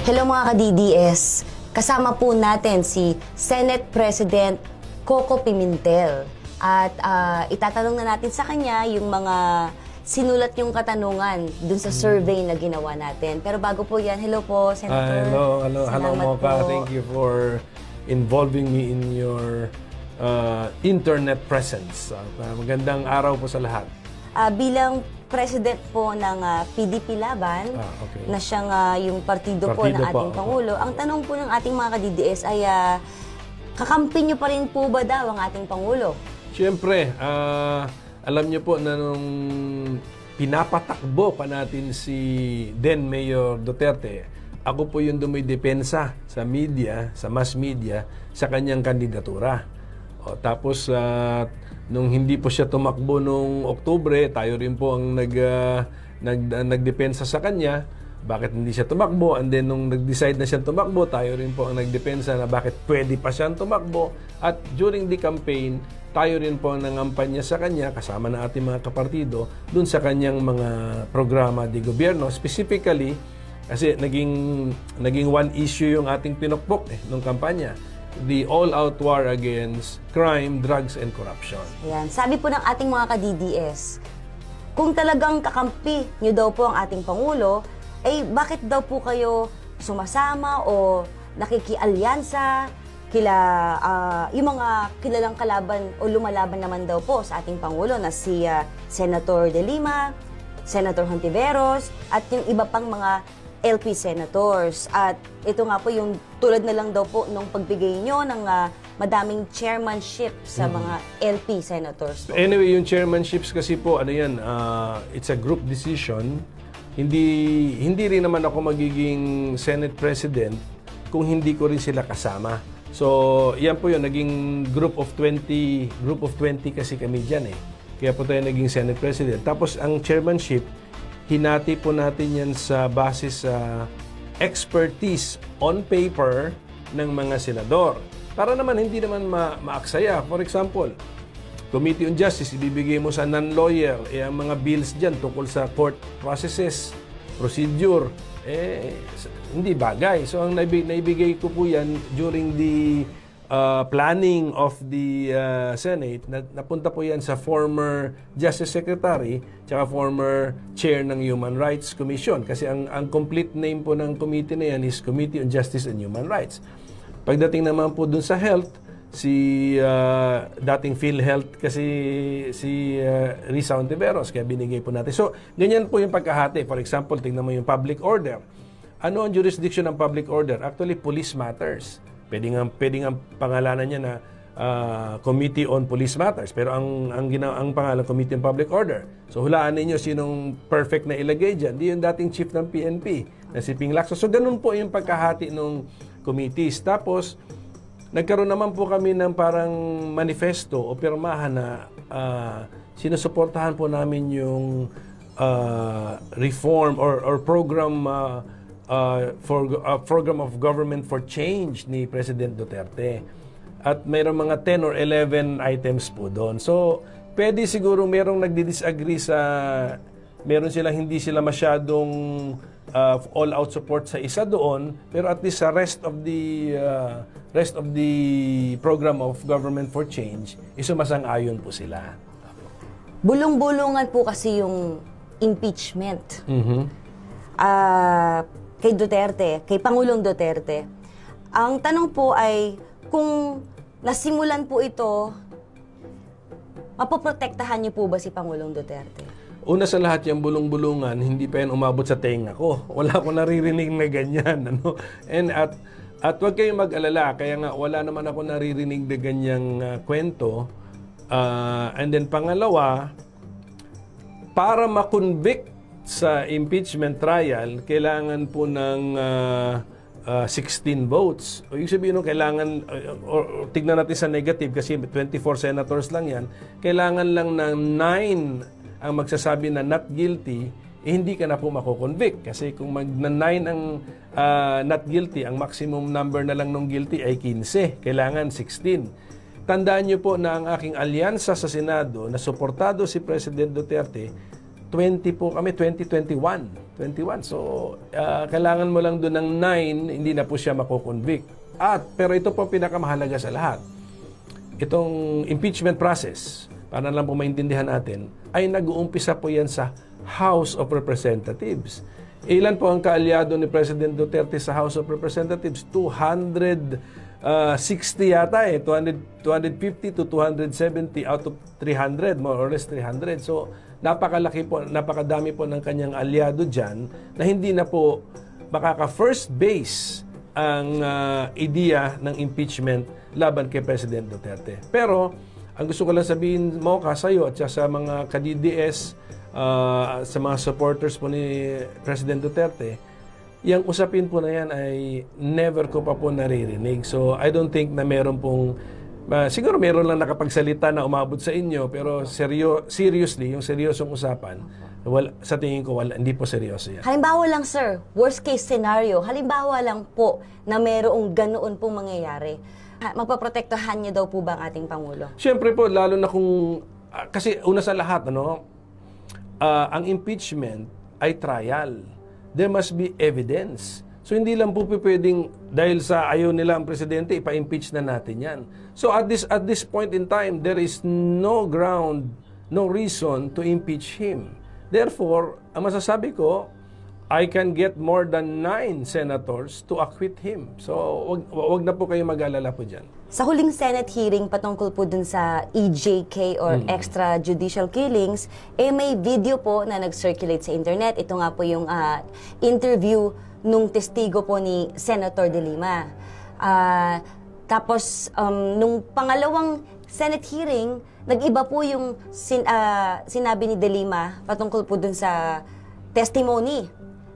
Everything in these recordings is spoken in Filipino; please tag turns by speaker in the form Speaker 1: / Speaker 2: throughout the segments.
Speaker 1: Hello mga ka-DDS, kasama po natin si Senate President Coco Pimentel at itatanong na natin sa kanya yung mga sinulat yung katanungan dun sa survey na ginawa natin. Pero bago po yan, hello po Senator.
Speaker 2: Hello
Speaker 1: Salamat
Speaker 2: Mocha.
Speaker 1: po.
Speaker 2: Thank you for involving me in your internet presence. Magandang araw po sa lahat.
Speaker 1: Bilang President po ng PDP Laban,
Speaker 2: Okay.
Speaker 1: na siyang yung partido po ng
Speaker 2: Partido
Speaker 1: ating
Speaker 2: po.
Speaker 1: Pangulo, ang tanong po ng ating mga ka-DDS ay kakampi niyo pa rin po ba daw ang ating Pangulo?
Speaker 2: Siyempre, alam niyo po na nung pinapatakbo pa natin si then Mayor Duterte, ako po yung dumidepensa sa media, sa mass media, sa kanyang kandidatura. Tapos, nung hindi po siya tumakbo nung Oktubre, tayo rin po ang nagdepensa sa kanya. Bakit hindi siya tumakbo? And then, nung nag-decide na siya tumakbo, tayo rin po ang nagdepensa na bakit pwede pa siyang tumakbo. At during the campaign, tayo rin po ang nangampanya sa kanya, kasama ng ating mga kapartido, dun sa kanyang mga programa de gobyerno. Specifically, kasi naging one issue yung ating pinukpok nung kampanya. The all-out war against crime, drugs, and corruption.
Speaker 1: Ayan. Sabi po ng ating mga ka-DDS, kung talagang kakampi niyo daw po ang ating Pangulo, bakit daw po kayo sumasama o nakikialyansa yung mga kilalang kalaban o lumalaban naman daw po sa ating Pangulo na si Senator De Lima, Senator Hontiveros, at yung iba pang mga LP senators. At ito nga po yung tulad na lang daw po nung pagbigay nyo ng madaming chairmanship sa mga LP senators.
Speaker 2: Anyway, yung chairmanships kasi po, it's a group decision. Hindi rin naman ako magiging Senate President kung hindi ko rin sila kasama. So, yan po yun, naging group of 20 kasi kami dyan Kaya po tayo naging Senate President. Tapos, ang chairmanship, hinati po natin yan sa basis sa expertise on paper ng mga senador. Para naman hindi naman maaksaya. For example, Committee on Justice, ibibigay mo sa non-lawyer, ang mga bills dyan tungkol sa court processes, procedure, hindi bagay. So, ang naibigay ko po yan during the planning of the Senate, napunta po yan sa former Justice Secretary tsaka former Chair ng Human Rights Commission. Kasi ang complete name po ng committee na yan is Committee on Justice and Human Rights. Pagdating naman po dun sa health, si dating PhilHealth kasi si Risa Hontiveros, kaya binigay po natin. So, ganyan po yung pagkahati. For example, tingnan mo yung public order. Ano ang jurisdiction ng public order? Actually, police matters. Pwede nga pangalanan niya na Committee on Police Matters. Pero ang pangalan, Committee on Public Order. So, hulaan ninyo sinong perfect na ilagay dyan. Di yung dating chief ng PNP, na si Ping Lacson. So, ganun po yung pagkahati ng committees. Tapos, nagkaroon naman po kami ng parang manifesto o pirmahan na sinusuportahan po namin yung reform or program program of government for change ni President Duterte. At mayroong mga 10 or 11 items po doon. So, pwede siguro merong nagdi-disagree meron silang hindi sila masyadong all-out support sa isa doon, pero at least sa rest of the program of government for change, isumasang-ayon po sila.
Speaker 1: Bulong-bulungan po kasi yung impeachment. Kay Duterte, kay Pangulong Duterte. Ang tanong po ay, kung nasimulan po ito, mapoprotektahan niyo po ba si Pangulong Duterte?
Speaker 2: Una sa lahat, yung bulong-bulungan, hindi pa yan umabot sa tenga ko. Wala akong naririnig na ganyan. At huwag kayong mag-alala, kaya nga wala naman ako naririnig na ganyang kwento. And then pangalawa, para makonvict sa impeachment trial, kailangan po ng 16 votes. O yung sabihin kailangan, or tignan natin sa negative kasi 24 senators lang yan, kailangan lang ng 9 ang magsasabi na not guilty, hindi ka na po mako-convict. Kasi kung mag-9 ang not guilty, ang maximum number na lang ng guilty ay 15. Kailangan 16. Tandaan niyo po na ang aking alyansa sa Senado na suportado si President Duterte, 20 po kami, 2021. 21. So, kailangan mo lang doon ng 9, hindi na po siya mako-convict. Pero ito po pinakamahalaga sa lahat. Itong impeachment process, para lang po maintindihan natin, ay nag-uumpisa po yan sa House of Representatives. Ilan po ang kaalyado ni President Duterte sa House of Representatives? 260 yata 250 to 270 out of 300, more or less 300. So, napakalaki po, napakadami po ng kanyang alyado dyan na hindi na po makaka-first base ang ideya ng impeachment laban kay President Duterte. Pero, ang gusto ko lang sabihin mo, kasayo at sa mga ka-DDS, sa mga supporters po ni President Duterte, yung usapin po na yan ay never ko pa po naririnig. So, I don't think na meron pong, siguro meron lang nakapagsalita na umabot sa inyo, pero seriously, yung seryosong usapan, sa tingin ko, hindi po seryoso yan.
Speaker 1: Halimbawa lang, sir, worst case scenario, halimbawa lang po na merong ganoon pong mangyayari. Magpaprotektahan niyo daw po ba ang ating Pangulo?
Speaker 2: Siyempre po, lalo na kung, kasi una sa lahat, ang impeachment ay trial. There must be evidence. So, hindi lang po pwedeng, dahil sa ayaw nila ang presidente, ipa-impeach na natin yan. So, at this point in time, there is no ground, no reason to impeach him. Therefore, ang masasabi ko, I can get more than 9 senators to acquit him. So, wag na po kayo mag-alala po dyan.
Speaker 1: Sa huling Senate hearing patungkol po dun sa EJK or extrajudicial killings, may video po na nag-circulate sa internet. Ito nga po yung interview nung testigo po ni Senator De Lima. Tapos, nung pangalawang Senate hearing, nag-iba po yung sinabi ni De Lima patungkol po dun sa testimony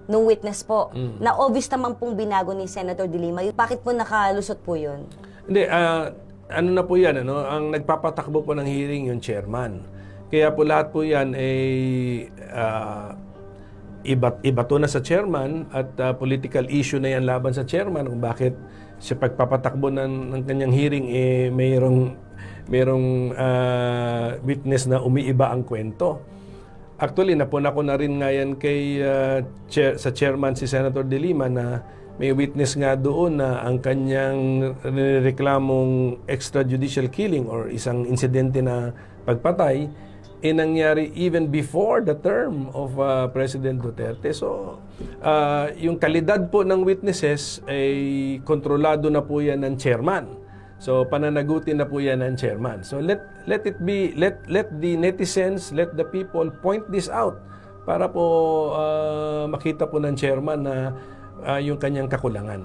Speaker 1: nung witness po. Na obvious naman pong binago ni Senator De Lima. Bakit po nakalusot po yun?
Speaker 2: Hindi, ano na po yan, ang nagpapatakbo po ng hearing yung chairman. Kaya po lahat po yan iba to na sa chairman at political issue na yan laban sa chairman kung bakit sa pagpapatakbo ng kanyang hearing mayroong witness na umiiba ang kwento. Actually, napuna ko na rin nga yan kay sa chairman si Senator De Lima na may witness nga doon na ang kanyang reklamong extrajudicial killing or isang insidente na pagpatay nangyari even before the term of President Duterte. So, yung kalidad po ng witnesses ay kontrolado na po yan ng chairman. So, pananagutin na po yan ng chairman. So, let the netizens, let the people point this out para po makita po ng chairman na yung kanyang kakulangan.